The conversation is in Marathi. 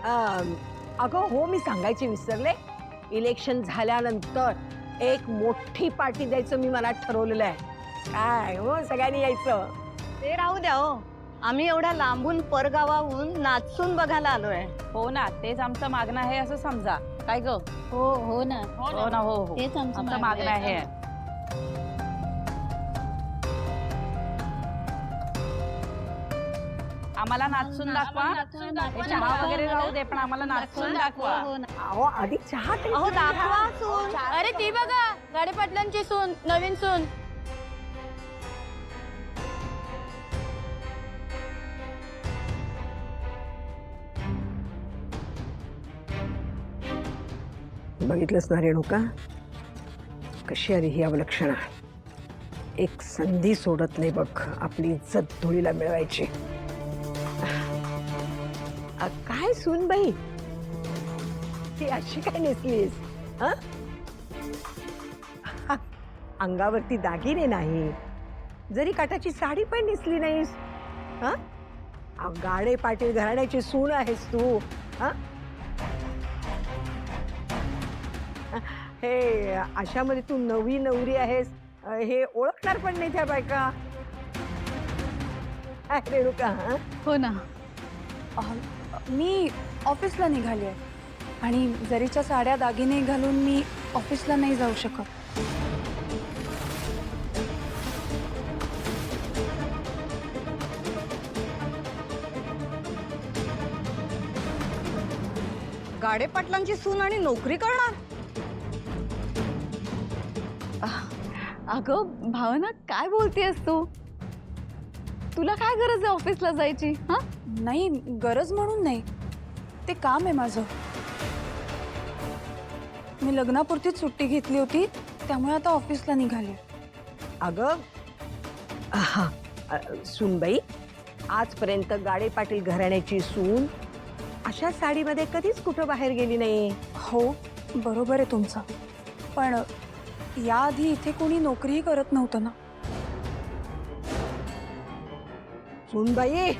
अगं हो, मी सांगायचे विसरले. इलेक्शन झाल्यानंतर एक मोठी पार्टी द्यायचं मी मनात ठरवलेलं आहे. काय हो, सगळ्यांनी यायचं. ते राहू द्या हो. आम्ही एवढ्या लांबून परगावाहून नाचून बघायला आलोय. हो ना, तेच आमचं मागणं आहे असं समजा. काय ग? हो हो ना हो ना, हो हो, तेच आमचं मागणं आहे. आम्हाला नाचून दाखवा. हे चहा वगैरे राहू दे, पण आम्हाला नाचून दाखवा. अहो आधी चहा तरी अहो पिऊन घ्या. दाखवा सून. अरे ती बघा गाडे पाटलांची सून, नवीन सून. बघितलंच ना रेणुका, कशी आली ही अवलक्षणा. एक संधी सोडत नाही बघ आपली इज्जत धुळीला मिळवायची. काय सूनबाई, ती अशी काय नेसलीस? हं? अंगावरती दागिने नाही, जरी काठाची साडी पण नेसली नाहीस. हं? गाडे पाटील घराण्याची सून आहेस तू. हं? हे अशामध्ये तू नवी नवरी आहेस हे ओळखणार पण नाही त्या बायका. काय रेणुका? हं? हो ना. मी ऑफिसला निघाली आहे आणि जरीच्या साड्या दागिने घालून मी ऑफिसला नाही जाऊ शकत. गाडे पाटलांची सून आणि नोकरी करणार? अगं भावना, काय बोलतेस तू? तुला काय गरज आहे ऑफिसला जायची? हा, नाही गरज म्हणून नाही, ते काम आहे माझं. मी लग्नापुरतीच सुट्टी घेतली होती, त्यामुळे आता ऑफिसला निघाली. अगं सूनबाई, आजपर्यंत गाडे पाटील घराण्याची सून अशा साडीमध्ये कधीच कुठं बाहेर गेली नाही. हो बरोबर आहे तुमचं, पण याआधी इथे कोणी नोकरीही करत नव्हतं ना. सूनबाई